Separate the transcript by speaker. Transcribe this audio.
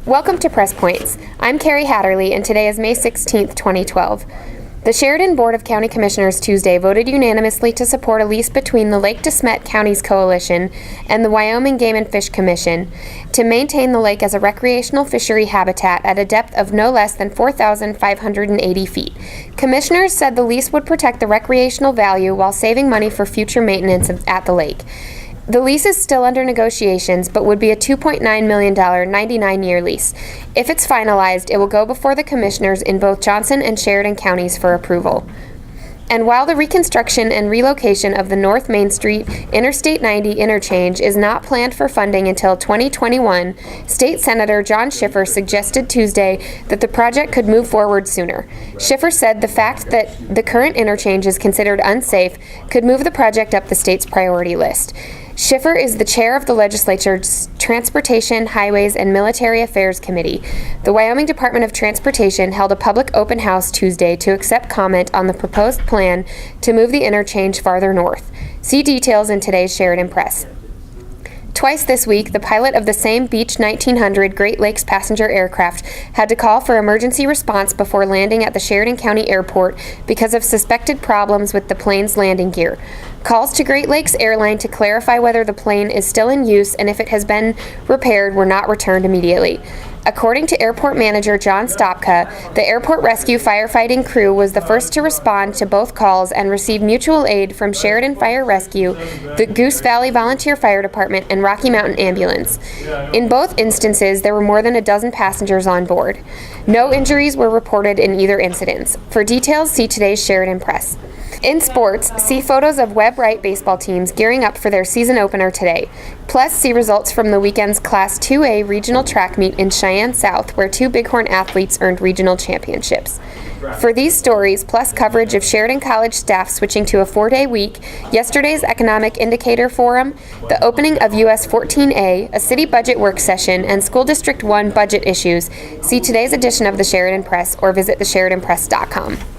Speaker 1: Welcome to Press Points. I'm Carrie Hatterley, and today is May 16, 2012. The Sheridan Board of County Commissioners Tuesday voted unanimously to support a lease between the Lake DeSmet Counties Coalition and the Wyoming Game and Fish Commission to maintain the lake as a recreational fishery habitat at a depth of no less than 4,580 feet. Commissioners said the lease would protect the recreational value while saving money for future maintenance at the lake. The lease is still under negotiations, but would be a $2.9 million 99-year lease. If it's finalized, it will go before the commissioners in both Johnson and Sheridan counties for approval. And while the reconstruction and relocation of the North Main Street Interstate 90 interchange is not planned for funding until 2021, State Senator John Schiffer suggested Tuesday that the project could move forward sooner. Schiffer said the fact that the current interchange is considered unsafe could move the project up the state's priority list. Schiffer is the chair of the legislature's Transportation, Highways, and Military Affairs Committee. The Wyoming Department of Transportation held a public open house Tuesday to accept comment on the proposed plan to move the interchange farther north. See details in today's Sheridan Press. Twice this week, the pilot of the same Beech 1900 Great Lakes passenger aircraft had to call for emergency response before landing at the Sheridan County Airport because of suspected problems with the plane's landing gear. Calls to Great Lakes Airline to clarify whether the plane is still in use and if it has been repaired were not returned immediately. According to airport manager John Stopka, the airport rescue firefighting crew was the first to respond to both calls and receive mutual aid from Sheridan Fire Rescue, the Goose Valley Volunteer Fire Department, and Rocky Mountain Ambulance. In both instances, there were more than a dozen passengers on board. No injuries were reported in either incidents. For details, see today's Sheridan Press. In sports, see photos of Webb Wright baseball teams gearing up for their season opener today. Plus, see results from the weekend's Class 2A regional track meet in Cheyenne South, where two Bighorn athletes earned regional championships. For these stories, plus coverage of Sheridan College staff switching to a 4-day week, yesterday's Economic Indicator Forum, the opening of US 14A, a city budget work session, and School District 1 budget issues, see today's edition of the Sheridan Press or visit thesheridanpress.com.